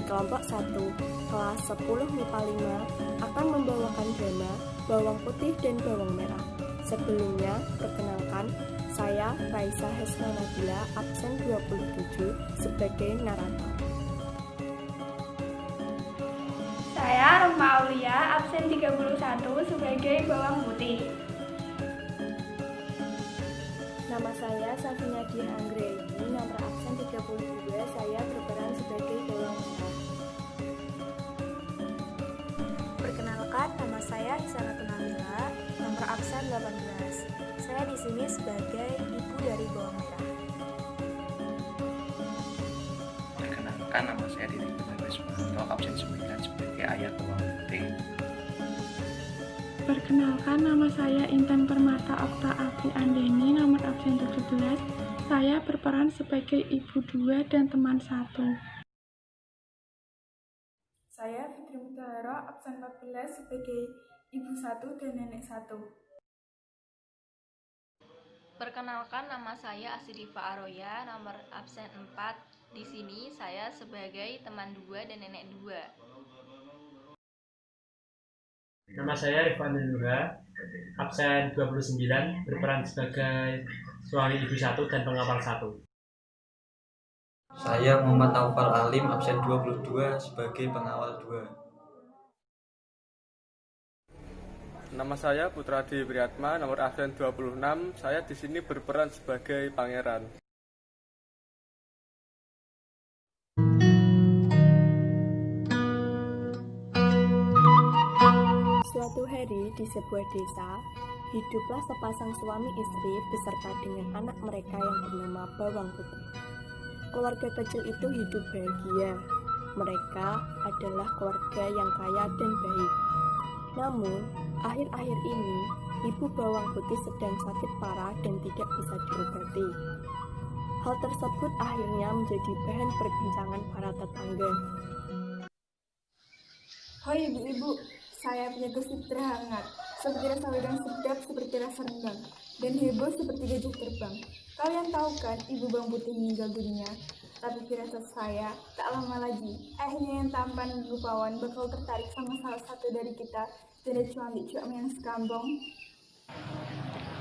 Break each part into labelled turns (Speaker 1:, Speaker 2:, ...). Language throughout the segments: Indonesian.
Speaker 1: kelompok 1, kelas 10 MIPA 5 akan membawakan drama Bawang Putih dan Bawang Merah. Sebelumnya, perkenalkan, saya Raisa Hesna Nabila, absen 27 sebagai narator.
Speaker 2: Saya Roma Aulia, absen 31 sebagai Bawang Putih.
Speaker 1: Nama saya Safina Diah Anggraini, nomor absen 32, saya berperan sebagai Bawang Merah.
Speaker 3: Perkenalkan, nama saya Hisanatun Nabila, nomor absen 18. Saya di sini sebagai ibu dari Bawang Merah.
Speaker 4: Perkenalkan, nama saya Didi Wismanto, absen 9 sebagai ayah Bawang Putih.
Speaker 5: Perkenalkan, nama saya Intan Permata Okta Abdi Andeni, nomor absen 17. Saya berperan sebagai ibu 2 dan teman 1.
Speaker 6: Saya Fitri Mutahara, absen 14 sebagai ibu 1 dan nenek 1.
Speaker 7: Perkenalkan, nama saya Asidiva Aroya, nomor absen 4. Di sini saya sebagai teman 2 dan nenek 2.
Speaker 8: Nama saya Rifan Nura, absen 29, berperan sebagai suami ibu 1 dan pengawal 1.
Speaker 9: Saya Muhammad Naufal Alim, absen 22 sebagai pengawal 2.
Speaker 10: Nama saya Putra Adi Priyatma, nomor absen 26. Saya di sini berperan sebagai pangeran.
Speaker 1: Suatu hari di sebuah desa, hiduplah sepasang suami istri beserta dengan anak mereka yang bernama Bawang Putih. Keluarga kecil itu hidup bahagia. Mereka adalah keluarga yang kaya dan baik. Namun, akhir-akhir ini, ibu Bawang Putih sedang sakit parah dan tidak bisa diobati. Hal tersebut akhirnya menjadi bahan perbincangan para tetangga.
Speaker 6: Hai ibu-ibu, saya punya gosip terhangat, seperti rasa wedang sedap, seperti rasa rendang, dan heboh seperti gajah terbang. Kalian tahu kan, ibu Bawang Putih meninggal dunia? Tapi firasat saya, tak lama lagi, ayahnya yang tampan dan rupawan bakal tertarik sama salah satu dari kita, jadi cuan-cuan yang sekambong.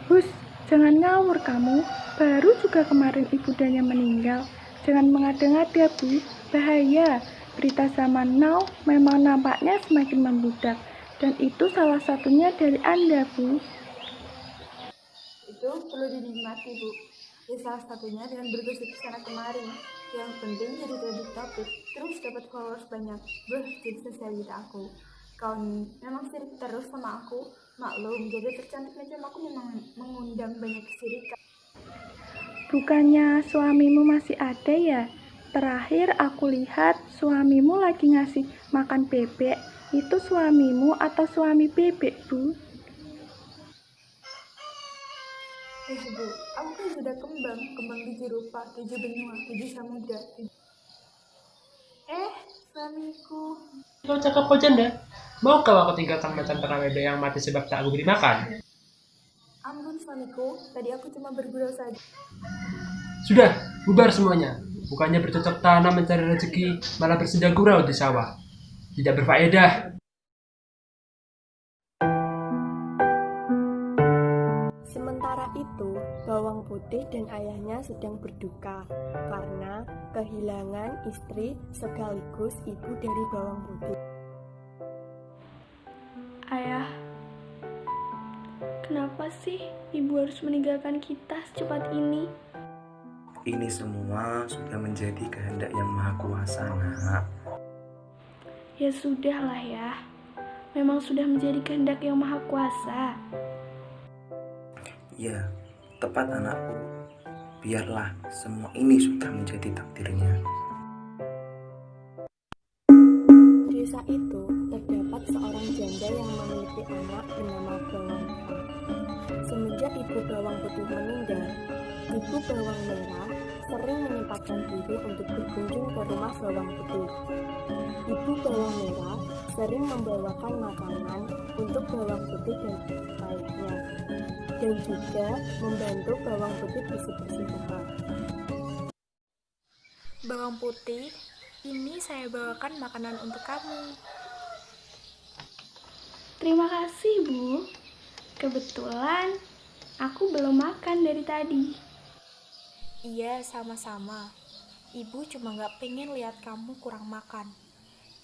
Speaker 5: Hus, jangan ngawur kamu. Baru juga kemarin ibundanya meninggal. Jangan mengada-ngada, Bu. Bahaya. Berita zaman now memang nampaknya semakin membludak. Dan itu salah satunya dari Anda, Bu.
Speaker 6: Itu perlu dinikmati, Bu. Ya salah satunya dengan bergosip sana kemari. Yang penting jadi trending topik, terus dapat followers banyak. Jadi sosialita aku. Kau nih memang sirik terus sama aku. Maklum, jadi tercantik macam aku memang mengundang banyak kesirikan.
Speaker 5: Bukannya suamimu masih ada ya? Terakhir aku lihat suamimu lagi ngasih makan bebek. Itu suamimu atau suami bebek, Bu?
Speaker 6: Bu, aku kan sudah kembang 7 rupa, 7 benua, 7 samudra. Suamiku.
Speaker 8: Kau cakap kau janda? Mau kau aku tinggalkan macan ternak bebek yang mati sebab tak aku beri makan?
Speaker 6: Ampun suamiku, tadi aku cuma bergurau saja.
Speaker 8: Sudah, bubar semuanya. Bukannya bercocok tanam mencari rezeki, malah bersedang gurau di sawah. Tidak berfaedah.
Speaker 1: Sementara itu, Bawang Putih dan ayahnya sedang berduka karena kehilangan istri sekaligus ibu dari Bawang Putih.
Speaker 2: Ayah, kenapa sih ibu harus meninggalkan kita secepat ini?
Speaker 4: Ini semua sudah menjadi kehendak yang maha kuasa, nak.
Speaker 2: Ya sudahlah ya, memang sudah menjadi kehendak yang maha kuasa.
Speaker 4: Ya, tepat anakku. Biarlah semua ini sudah menjadi takdirnya.
Speaker 1: Desa itu terdapat seorang janda yang memiliki anak bernama Bawang Merah. Semenjak ibu Bawang Putih meninggal, ibu Bawang Merah sering menyempatkan diri untuk berkunjung ke rumah Bawang Putih. Ibu Bawang Merah sering membawakan makanan untuk Bawang Putih dan ayahnya, dan juga membantu Bawang Putih bersih-bersih rumah.
Speaker 3: Bawang Putih, Ini saya bawakan makanan untuk kamu.
Speaker 2: Terima kasih, Bu. Kebetulan aku belum makan dari tadi.
Speaker 3: Iya, sama-sama. Ibu cuma gak pengen lihat kamu kurang makan.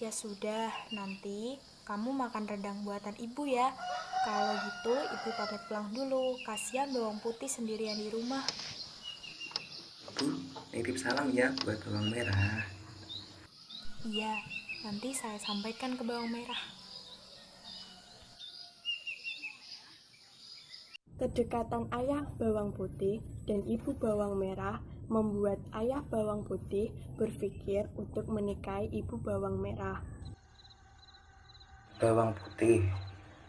Speaker 3: Ya sudah, nanti kamu makan rendang buatan ibu ya. Kalau gitu, ibu pamit pulang dulu. Kasihan bawang putih sendirian di rumah.
Speaker 4: Bu, nitip salam ya buat bawang merah.
Speaker 3: Iya, nanti saya sampaikan ke bawang merah.
Speaker 1: Kedekatan ayah bawang putih dan ibu bawang merah membuat ayah bawang putih berpikir untuk menikahi ibu bawang merah.
Speaker 4: Bawang putih,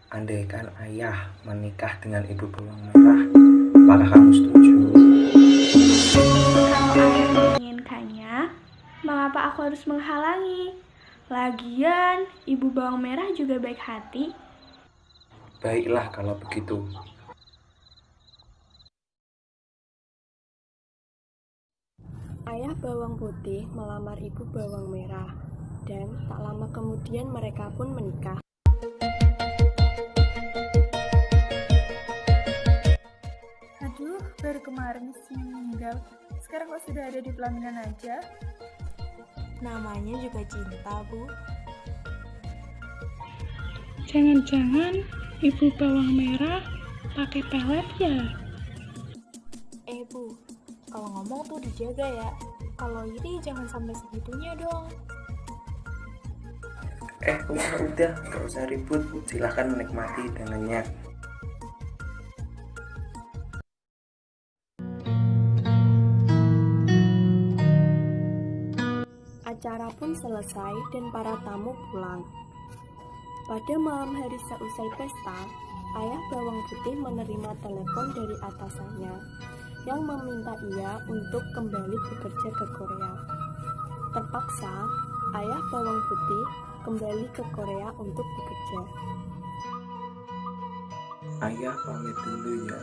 Speaker 4: andaikan ayah menikah dengan ibu bawang merah, apakah kamu setuju?
Speaker 2: Kalau ayah menginginkannya, mengapa aku harus menghalangi? Lagian, ibu bawang merah juga baik hati.
Speaker 4: Baiklah kalau begitu.
Speaker 1: Ayah bawang putih melamar ibu bawang merah, dan tak lama kemudian mereka pun menikah.
Speaker 6: Aduh, baru kemarin sih meninggal. Sekarang kok sudah ada di pelaminan aja?
Speaker 3: Namanya juga cinta, Bu.
Speaker 5: Jangan-jangan ibu bawang merah pakai pelet ya?
Speaker 3: Bu, kalau ngomong tuh dijaga ya. Kalau iri jangan sampai segitunya dong.
Speaker 4: Udah, gak usah ribut. Silahkan menikmati hidangannya.
Speaker 1: Acara pun selesai dan para tamu pulang. Pada malam hari seusai pesta, ayah bawang putih menerima telepon dari atasannya yang meminta ia untuk kembali bekerja ke Korea. Terpaksa, ayah bawang putih kembali ke Korea untuk bekerja.
Speaker 4: Ayah pamit dulu ya.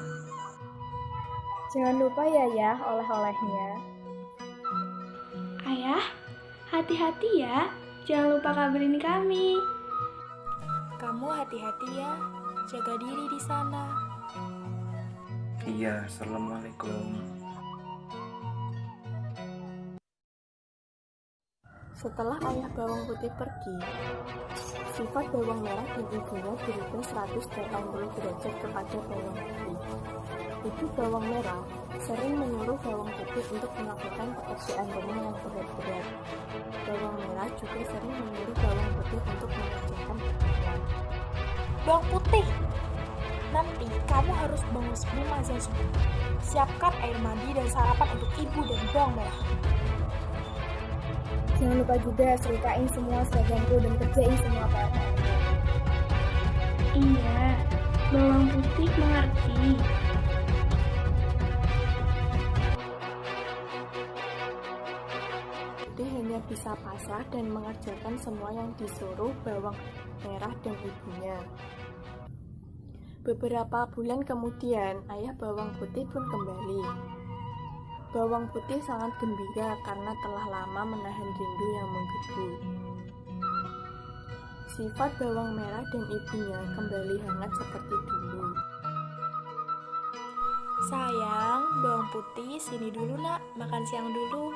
Speaker 6: Jangan lupa ya oleh-olehnya.
Speaker 2: Ayah, hati-hati ya. Jangan lupa kabarin kami.
Speaker 3: Kamu hati-hati ya. Jaga diri di sana.
Speaker 4: Iya, assalamualaikum.
Speaker 1: Setelah ayah bawang putih pergi, sifat bawang merah dan ibunya berubah 180 derajat kepada bawang putih. Ibu bawang merah sering menyuruh bawang putih untuk melakukan pekerjaan rumah yang berat-berat. Bawang merah juga sering menyuruh bawang putih untuk mengerjakan pekerjaan.
Speaker 3: Bawang putih, nanti kamu harus bangun sebelum azan subuh. Siapkan air mandi dan sarapan untuk ibu dan bawang merah.
Speaker 6: Jangan lupa juga serikain semua seragamku dan kerjain semua PR-nya.
Speaker 2: Iya, bawang putih mengerti.
Speaker 1: Dia hanya bisa pasrah dan mengerjakan semua yang disuruh bawang merah dan ibunya. Beberapa bulan kemudian, ayah bawang putih pun kembali. Bawang putih sangat gembira karena telah lama menahan rindu yang menggebu. Sifat bawang merah dan ibunya kembali hangat seperti dulu.
Speaker 3: Sayang, bawang putih sini dulu nak, makan siang dulu.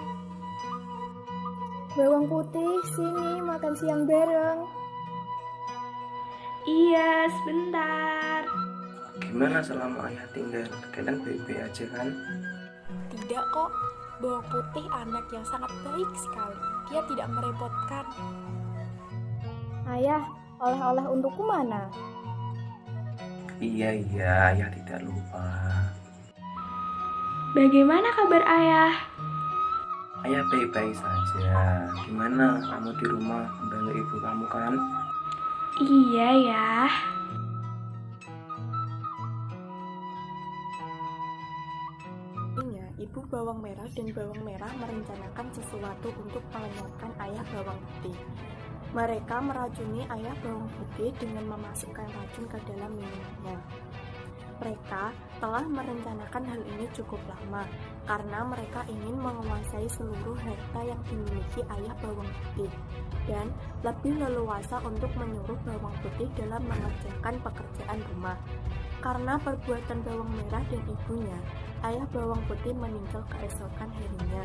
Speaker 6: Bawang putih, sini makan siang bareng.
Speaker 2: Iya, sebentar.
Speaker 4: Gimana selama ayah tinggal? Kalian baik-baik aja kan?
Speaker 3: Tidak kok, bawang putih anak yang sangat baik sekali. Dia tidak merepotkan.
Speaker 6: Ayah, oleh-oleh untukku mana?
Speaker 4: Iya, ayah tidak lupa.
Speaker 2: Bagaimana kabar ayah?
Speaker 4: Ayah baik-baik saja. Gimana kamu di rumah membantu ibu kamu kan?
Speaker 2: Iya ya.
Speaker 1: Ibu bawang merah dan bawang merah merencanakan sesuatu untuk melenyapkan ayah bawang putih. Mereka meracuni ayah bawang putih dengan memasukkan racun ke dalam minumannya. Mereka telah merencanakan hal ini cukup lama karena mereka ingin menguasai seluruh harta yang dimiliki ayah bawang putih dan lebih leluasa untuk menyuruh bawang putih dalam mengerjakan pekerjaan rumah. Karena perbuatan bawang merah dan ibunya, ayah bawang putih meninggal keesokan harinya.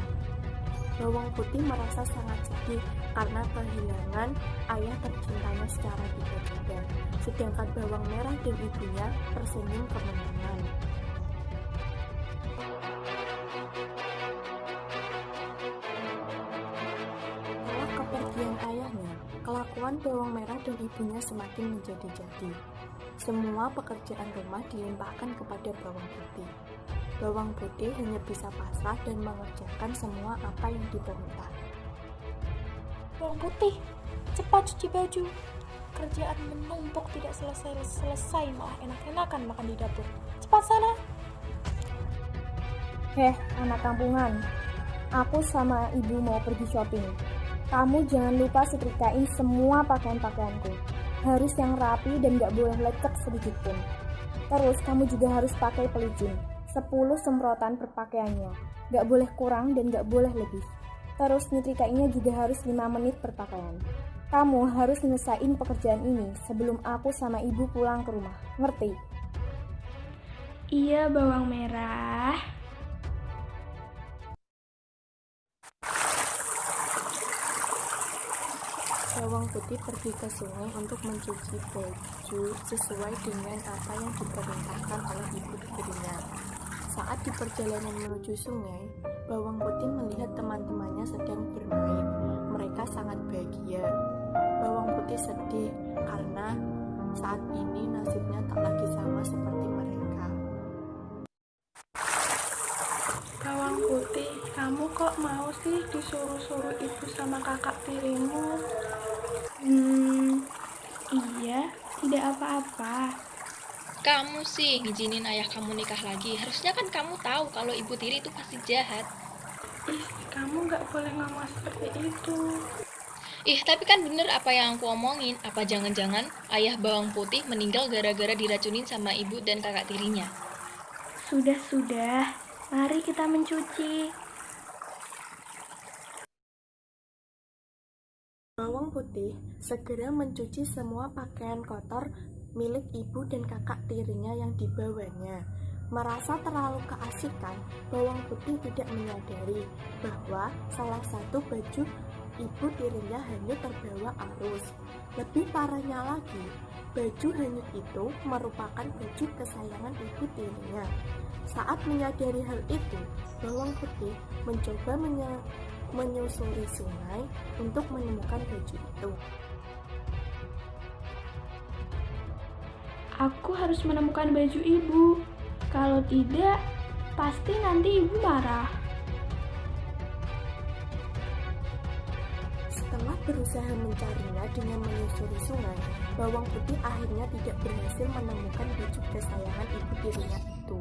Speaker 1: Bawang putih merasa sangat sedih karena kehilangan ayah tercintanya secara tiba-tiba, sedangkan bawang merah dan ibunya tersenyum kemenangan. Setelah kepergian ayahnya, kelakuan bawang merah dan ibunya semakin menjadi-jadi. Semua pekerjaan rumah dilimpahkan kepada bawang putih. Bawang putih hanya bisa pasrah dan mengerjakan semua apa yang diperintah.
Speaker 3: Bawang putih, cepat cuci baju. Kerjaan menumpuk tidak selesai-selesai, malah enak-enakan makan di dapur. Cepat sana.
Speaker 11: Anak kampungan. Aku sama ibu mau pergi shopping. Kamu jangan lupa setrikain semua pakaian-pakaianku. Harus yang rapi dan gak boleh lecek sedikit pun. Terus kamu juga harus pakai pelicin. 10 semprotan per pakaiannya. Gak boleh kurang dan gak boleh lebih. Terus nyetrikainnya juga harus 5 menit per pakaian. Kamu harus nyelesain pekerjaan ini sebelum aku sama ibu pulang ke rumah. Ngerti?
Speaker 2: Iya, bawang merah.
Speaker 1: Bawang putih pergi ke sungai untuk mencuci baju sesuai dengan apa yang diperintahkan oleh ibu tirinya. Saat di perjalanan menuju sungai, bawang putih melihat teman-temannya sedang bermain. Mereka sangat bahagia. Bawang putih sedih karena saat ini nasibnya tak lagi sama seperti mereka.
Speaker 2: Bawang putih, kamu kok mau sih disuruh-suruh ibu sama kakak tirimu? Iya, tidak apa-apa.
Speaker 7: Kamu sih ngizinin ayah kamu nikah lagi. Harusnya kan kamu tahu kalau ibu tiri itu pasti jahat.
Speaker 2: Kamu gak boleh ngomong seperti itu.
Speaker 7: Tapi kan bener apa yang aku omongin. Apa jangan-jangan ayah bawang putih meninggal gara-gara diracunin sama ibu dan kakak tirinya?
Speaker 2: Sudah. Mari kita mencuci.
Speaker 1: Bawang putih segera mencuci semua pakaian kotor milik ibu dan kakak tirinya yang dibawanya. Merasa terlalu keasikan, bawang putih tidak menyadari bahwa salah satu baju ibu tirinya hanyut terbawa arus. Lebih parahnya lagi, baju hanyut itu merupakan baju kesayangan ibu tirinya. Saat menyadari hal itu, bawang putih mencoba menyusuri sungai untuk menemukan baju itu.
Speaker 2: Aku harus menemukan baju ibu. Kalau tidak, pasti nanti ibu marah.
Speaker 1: Setelah berusaha mencarinya dengan menyusuri sungai, bawang putih akhirnya tidak berhasil menemukan baju kesayangan ibu tirinya itu.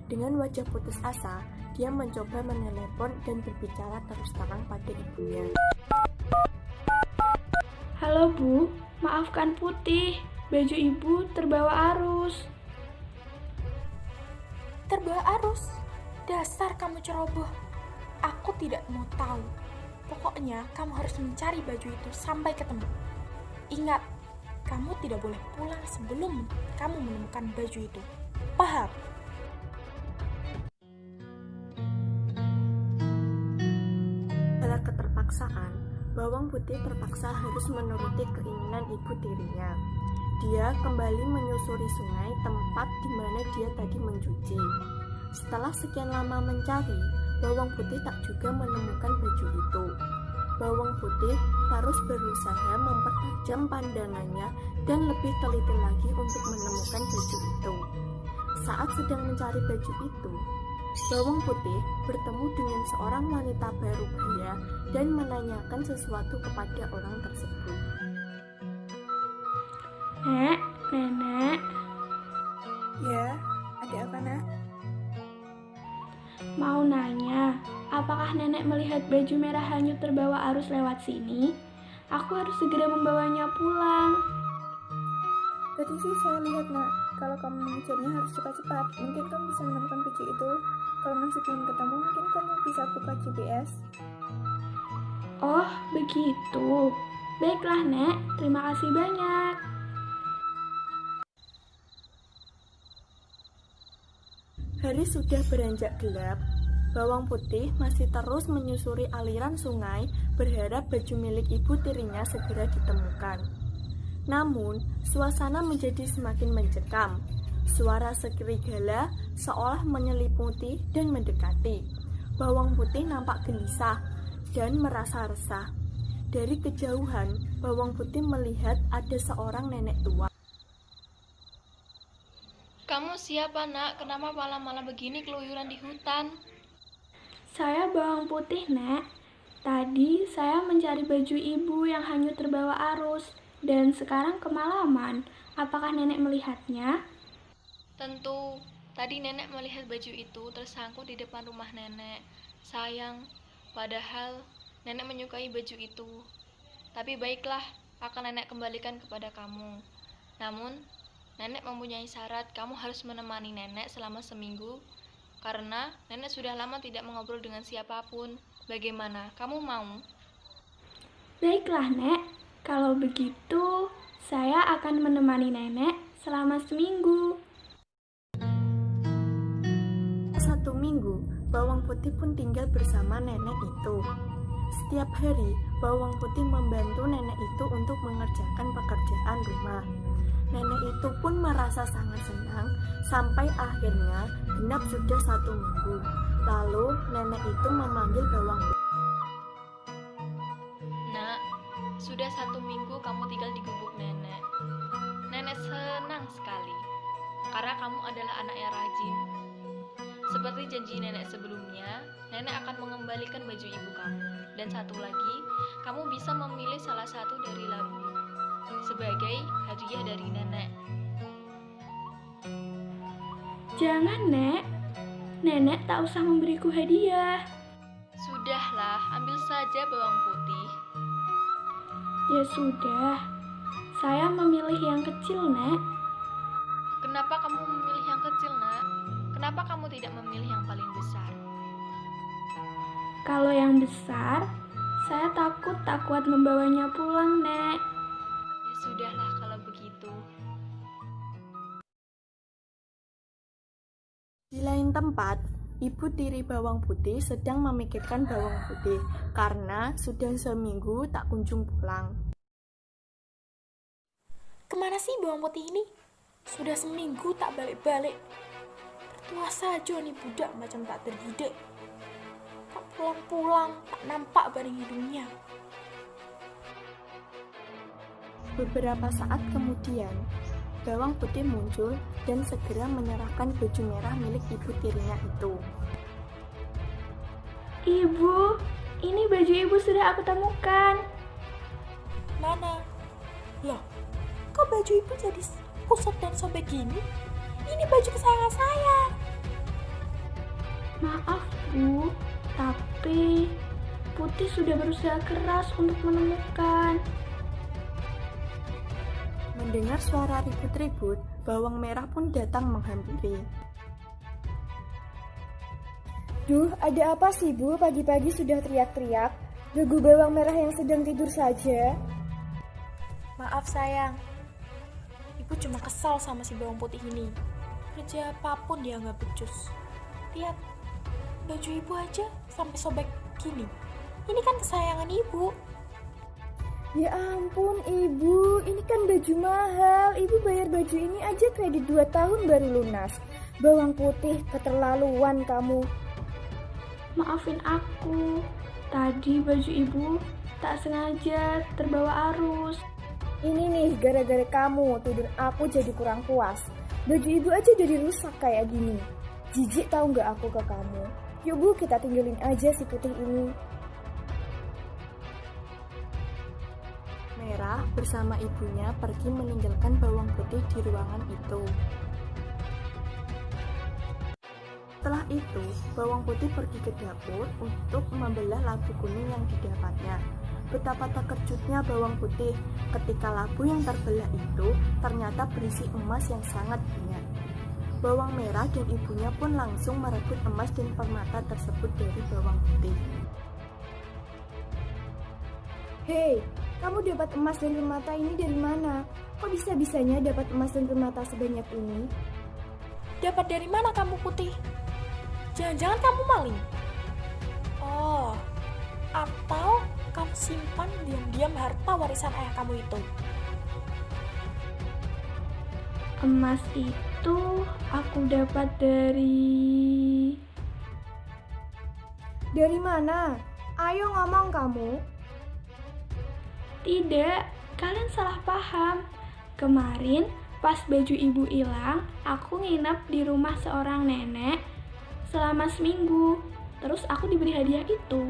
Speaker 1: Dengan wajah putus asa, dia mencoba menelepon dan berbicara terus terang pada ibunya.
Speaker 2: Halo Bu, maafkan Putih. Baju ibu terbawa arus.
Speaker 3: Terbawa arus? Dasar kamu ceroboh. Aku tidak mau tahu. Pokoknya kamu harus mencari baju itu sampai ketemu. Ingat, kamu tidak boleh pulang sebelum kamu menemukan baju itu. Paham?
Speaker 1: Setelah keterpaksaan, bawang putih terpaksa harus menuruti keinginan ibu tirinya. Dia kembali menyusuri sungai tempat di mana dia tadi mencuci. Setelah sekian lama mencari, bawang putih tak juga menemukan baju itu. Bawang putih terus berusaha mempertajam pandangannya dan lebih teliti lagi untuk menemukan baju itu. Saat sedang mencari baju itu, bawang putih bertemu dengan seorang wanita parubaya dan menanyakan sesuatu kepada orang tersebut.
Speaker 2: Nenek.
Speaker 6: Ya, ada apa nak?
Speaker 2: Mau nanya, apakah nenek melihat baju merah hanyut terbawa arus lewat sini? Aku harus segera membawanya pulang.
Speaker 6: Tadi sih saya lihat nak, kalau kamu mengejarnya harus cepat-cepat. Mungkin kamu bisa menemukan baju itu. Kalau masih belum ketemu, mungkin kamu bisa buka GPS.
Speaker 2: Oh, begitu. Baiklah, Nek. Terima kasih banyak.
Speaker 1: Hari sudah beranjak gelap. Bawang putih masih terus menyusuri aliran sungai, berharap baju milik ibu tirinya segera ditemukan. Namun, suasana menjadi semakin mencekam. Suara serigala seolah menyelimuti dan mendekati. Bawang putih nampak gelisah dan merasa resah. Dari kejauhan, bawang putih melihat ada seorang nenek tua.
Speaker 7: Kamu siapa, Nak? Kenapa malam-malam begini keluyuran di hutan?
Speaker 2: Saya bawang putih, Nek. Tadi saya mencari baju ibu yang hanyut terbawa arus, dan sekarang kemalaman. Apakah nenek melihatnya?
Speaker 7: Tentu, tadi nenek melihat baju itu tersangkut di depan rumah nenek. Sayang, padahal nenek menyukai baju itu. Tapi baiklah, akan nenek kembalikan kepada kamu. Namun, nenek mempunyai syarat, kamu harus menemani nenek selama seminggu, karena nenek sudah lama tidak mengobrol dengan siapapun. Bagaimana, kamu mau?
Speaker 2: Baiklah, Nek. Kalau begitu, saya akan menemani nenek selama seminggu.
Speaker 1: Satu minggu, bawang putih pun tinggal bersama nenek itu. Setiap hari, bawang putih membantu nenek itu untuk mengerjakan pekerjaan rumah. Nenek itu pun merasa sangat senang sampai akhirnya genap sudah 1 minggu. Lalu nenek itu memanggil bawang putih.
Speaker 7: Nak, sudah 1 minggu kamu tinggal di gubuk nenek. Nenek senang sekali, karena kamu adalah anak yang rajin. Seperti janji nenek sebelumnya, nenek akan mengembalikan baju ibu kamu. Dan satu lagi, kamu bisa memilih salah satu dari labu sebagai hadiah dari nenek.
Speaker 2: Jangan, Nek. Nenek tak usah memberiku hadiah.
Speaker 7: Sudahlah, ambil saja bawang putih.
Speaker 2: Ya sudah, saya memilih yang kecil, Nek.
Speaker 7: Kenapa kamu memilih yang kecil, Nak? Kenapa kamu tidak memilih yang paling besar?
Speaker 2: Kalau yang besar, saya takut tak kuat membawanya pulang, Nek.
Speaker 7: Ya sudahlah kalau begitu.
Speaker 1: Di lain tempat, ibu tiri bawang putih sedang memikirkan bawang putih karena sudah seminggu tak kunjung pulang.
Speaker 3: Kemana sih bawang putih ini? Sudah seminggu tak balik-balik. Bertua saja nih budak macam tak terdidik. Tak pulang-pulang, tak nampak baring hidungnya.
Speaker 1: Beberapa saat kemudian, bawang putih muncul dan segera menyerahkan baju merah milik ibu tirinya itu.
Speaker 2: Ibu, ini baju ibu sudah aku temukan.
Speaker 3: Mana? Loh, kok baju ibu jadi kusut dan sobek gini? Ini baju kesayangan saya.
Speaker 2: Maaf, Bu, tapi Putih sudah berusaha keras untuk menemukan.
Speaker 1: Mendengar suara ribut-ribut, bawang merah pun datang menghampiri.
Speaker 11: Duh, ada apa sih, Bu? Pagi-pagi sudah teriak-teriak. Ganggu bawang merah yang sedang tidur saja.
Speaker 3: Maaf sayang, ibu cuma kesal sama si bawang putih ini. Kerja apapun dia nggak becus. Lihat, baju ibu aja sampai sobek gini. Ini kan kesayangan ibu.
Speaker 11: Ya ampun, Ibu. Ini kan baju mahal. Ibu bayar baju ini aja kredit 2 tahun baru lunas. Bawang putih, keterlaluan kamu.
Speaker 2: Maafin aku. Tadi baju ibu tak sengaja terbawa arus.
Speaker 11: Ini nih, gara-gara kamu tidur aku jadi kurang puas. Baju ibu aja jadi rusak kayak gini. Jijik tahu nggak aku ke kamu. Yuk Bu, kita tinggalin aja si putih ini.
Speaker 1: Merah bersama ibunya pergi meninggalkan bawang putih di ruangan itu. Setelah itu, bawang putih pergi ke dapur untuk membelah labu kuning yang didapatnya. Betapa terkejutnya bawang putih ketika labu yang terbelah itu ternyata berisi emas yang sangat banyak. Bawang merah dan ibunya pun langsung merebut emas dan permata tersebut dari bawang putih.
Speaker 11: Hei, kamu dapat emas dan permata ini dari mana? Kok bisa-bisanya dapat emas dan permata sebanyak ini?
Speaker 3: Dapat dari mana kamu, Putih? Jangan-jangan kamu maling? Oh, atau kamu simpan diam-diam harta warisan ayah kamu itu?
Speaker 2: Emas itu aku dapat dari...
Speaker 11: Dari mana? Ayo ngomong kamu.
Speaker 2: Tidak, kalian salah paham. Kemarin pas baju ibu hilang, aku nginep di rumah seorang nenek selama seminggu. Terus aku diberi hadiah itu.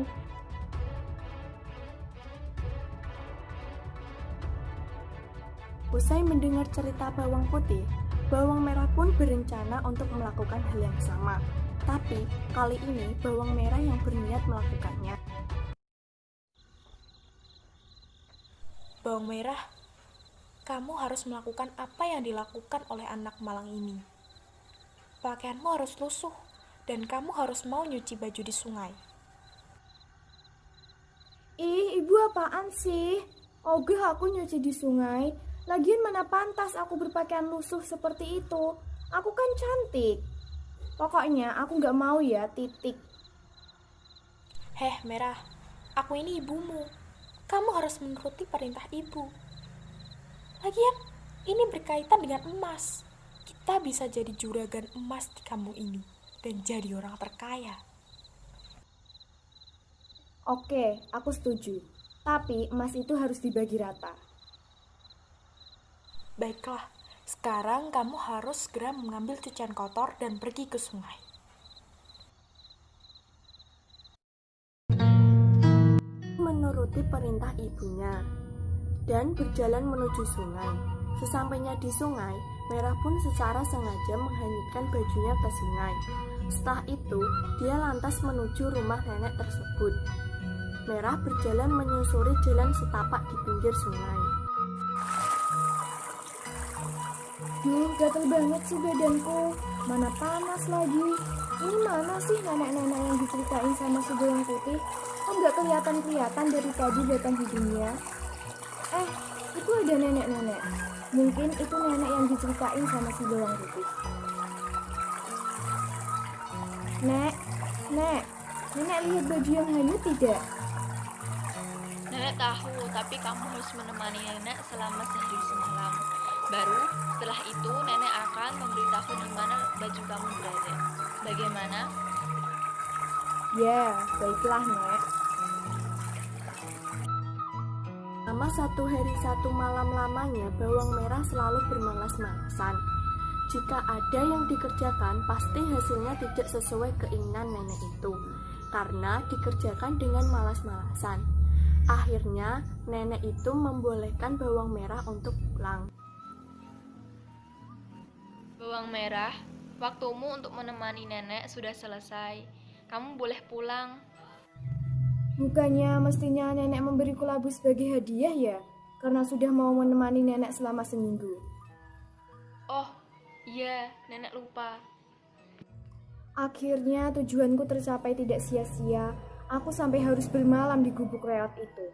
Speaker 1: Usai mendengar cerita bawang putih, bawang merah pun berencana untuk melakukan hal yang sama. Tapi kali ini bawang merah yang berniat melakukannya.
Speaker 3: Bawang merah, kamu harus melakukan apa yang dilakukan oleh anak malang ini. Pakaianmu harus lusuh, dan kamu harus mau nyuci baju di sungai.
Speaker 11: Ih, ibu apaan sih? Ogah aku nyuci di sungai. Lagian mana pantas aku berpakaian lusuh seperti itu? Aku kan cantik. Pokoknya aku gak mau ya, titik.
Speaker 3: Heh, Merah, aku ini ibumu. Kamu harus menuruti perintah ibu. Lagian, ini berkaitan dengan emas. Kita bisa jadi juragan emas di kampung ini dan jadi orang terkaya.
Speaker 11: Oke, aku setuju. Tapi emas itu harus dibagi rata.
Speaker 3: Baiklah, sekarang kamu harus segera mengambil cucian kotor dan pergi ke sungai.
Speaker 1: Menuruti perintah ibunya dan berjalan menuju sungai. Sesampainya di sungai, Merah pun secara sengaja menghanyutkan bajunya ke sungai. Setelah itu, dia lantas menuju rumah nenek tersebut. Merah berjalan menyusuri jalan setapak di pinggir sungai.
Speaker 11: Duh, gatel banget sih badanku. Mana panas lagi. Ini mana sih nenek-nenek yang diceritain sama si bawang putih? Kok nggak kelihatan dari tadi datang di dunia? Itu ada nenek-nenek. Mungkin itu nenek yang diceritain sama si bawang putih. Nek, nenek lihat baju yang hanyut tidak?
Speaker 7: Nenek tahu, tapi kamu harus menemani nenek selama sehari semalam. Baru setelah itu nenek akan memberitahu di mana baju kamu berada. Bagaimana?
Speaker 11: Ya, baiklah, Nek.
Speaker 1: Selama 1 hari 1 malam lamanya, bawang merah selalu bermalas-malasan. Jika ada yang dikerjakan, pasti hasilnya tidak sesuai keinginan nenek itu, karena dikerjakan dengan malas-malasan. Akhirnya, nenek itu membolehkan bawang merah untuk pulang.
Speaker 7: Bawang merah, waktumu untuk menemani nenek sudah selesai. Kamu boleh pulang.
Speaker 11: Bukannya mestinya nenek memberiku labu sebagai hadiah ya? Karena sudah mau menemani nenek selama seminggu.
Speaker 7: Oh, iya, nenek lupa.
Speaker 11: Akhirnya tujuanku tercapai tidak sia-sia. Aku sampai harus bermalam di gubuk reot itu.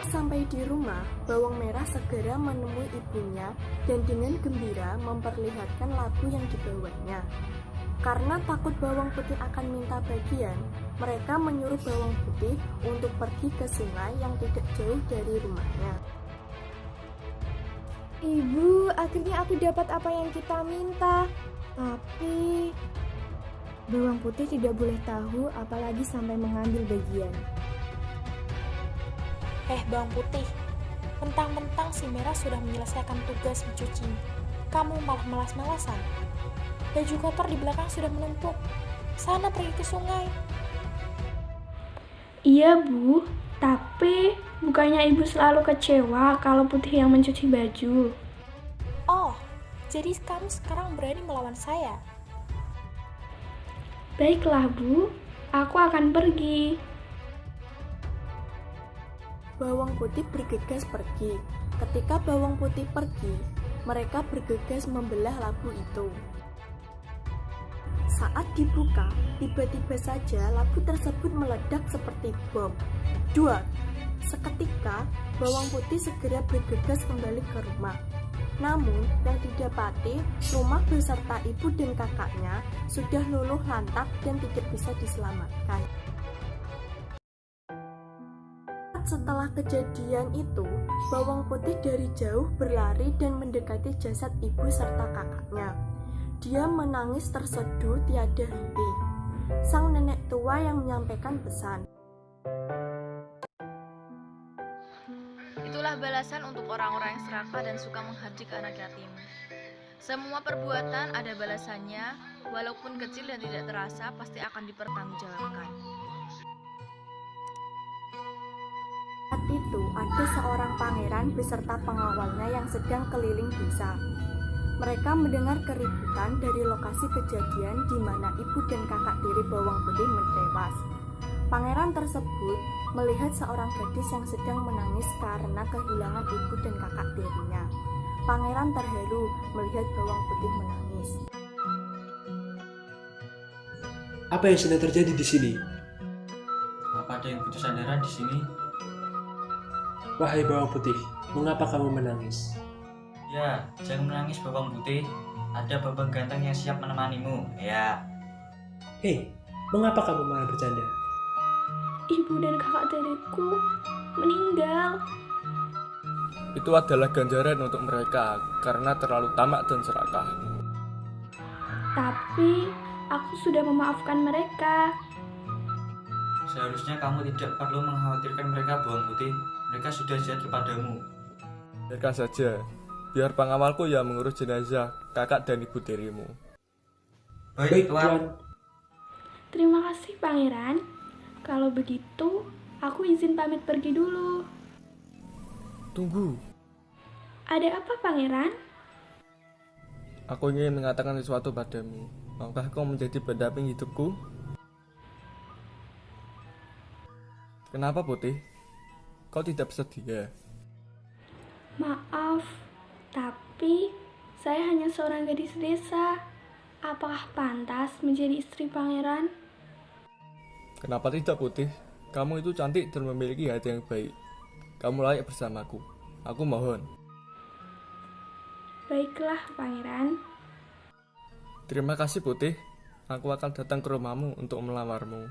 Speaker 1: Sampai di rumah, bawang merah segera menemui ibunya dan dengan gembira memperlihatkan labu yang dibawanya. Karena takut bawang putih akan minta bagian, mereka menyuruh bawang putih untuk pergi ke sungai yang tidak jauh dari rumahnya.
Speaker 11: Ibu, akhirnya aku dapat apa yang kita minta. Tapi bawang putih tidak boleh tahu, apalagi sampai mengambil bagian.
Speaker 3: Bawang putih, mentang-mentang si Merah sudah menyelesaikan tugas mencuci, kamu malah malas-malasan. Baju kotor di belakang sudah menumpuk. Sana pergi ke sungai.
Speaker 2: Iya, Bu. Tapi bukannya Ibu selalu kecewa kalau Putih yang mencuci baju?
Speaker 3: Oh, jadi kamu sekarang berani melawan saya?
Speaker 2: Baiklah, Bu. Aku akan pergi.
Speaker 1: Bawang putih bergegas pergi. Ketika bawang putih pergi, mereka bergegas membelah labu itu. Saat dibuka, tiba-tiba saja labu tersebut meledak seperti bom. Duar! Seketika, bawang putih segera bergegas kembali ke rumah. Namun, yang didapati, rumah beserta ibu dan kakaknya sudah luluh lantak dan tidak bisa diselamatkan. Setelah kejadian itu, bawang putih dari jauh berlari dan mendekati jasad ibu serta kakaknya. Dia menangis terseduh tiada henti. Sang nenek tua yang menyampaikan pesan.
Speaker 7: Itulah balasan untuk orang-orang yang serakah dan suka menghardik anak yatim. Semua perbuatan ada balasannya, walaupun kecil dan tidak terasa, pasti akan dipertanggungjawabkan.
Speaker 1: Saat itu ada seorang pangeran beserta pengawalnya yang sedang keliling desa. Mereka mendengar keributan dari lokasi kejadian di mana ibu dan kakak tiri bawang putih tewas. Pangeran tersebut melihat seorang gadis yang sedang menangis karena kehilangan ibu dan kakak tirinya. Pangeran terharu melihat bawang putih menangis.
Speaker 8: Apa yang sedang terjadi di sini?
Speaker 9: Apa ada yang putus sandaran di sini?
Speaker 8: Wahai bawang putih, mengapa kamu menangis?
Speaker 9: Ya, jangan menangis bawang putih. Ada babang ganteng yang siap menemanimu. Ya.
Speaker 8: Hei, mengapa kamu malah bercanda?
Speaker 2: Ibu dan kakak tiriku meninggal.
Speaker 10: Itu adalah ganjaran untuk mereka karena terlalu tamak dan serakah.
Speaker 2: Tapi aku sudah memaafkan mereka.
Speaker 9: Seharusnya kamu tidak perlu mengkhawatirkan mereka bawang putih. Mereka sudah jahat kepadamu.
Speaker 10: Biarkan saja, biar pengawalku yang mengurus jenazah kakak dan ibu tirimu.
Speaker 9: Baik, Tuan.
Speaker 2: Terima kasih, Pangeran. Kalau begitu, aku izin pamit pergi dulu.
Speaker 10: Tunggu,
Speaker 2: Ada apa, Pangeran?
Speaker 10: aku ingin mengatakan sesuatu padamu. Maukah kau menjadi pendamping hidupku? Kenapa Putih? Kau tidak bersedia?
Speaker 2: Maaf, tapi saya hanya seorang gadis desa. Apakah pantas menjadi istri pangeran?
Speaker 10: Kenapa tidak Putih? Kamu itu cantik dan memiliki hati yang baik. Kamu layak bersamaku. Aku mohon.
Speaker 2: Baiklah, Pangeran.
Speaker 10: Terima kasih Putih. Aku akan datang ke rumahmu untuk melamarmu.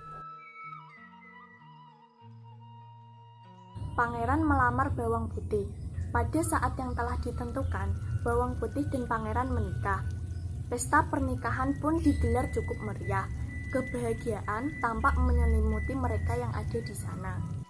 Speaker 1: Pangeran melamar bawang putih. Pada saat yang telah ditentukan, bawang putih dan pangeran menikah. Pesta pernikahan pun digelar cukup meriah. Kebahagiaan tampak menyelimuti mereka yang ada di sana.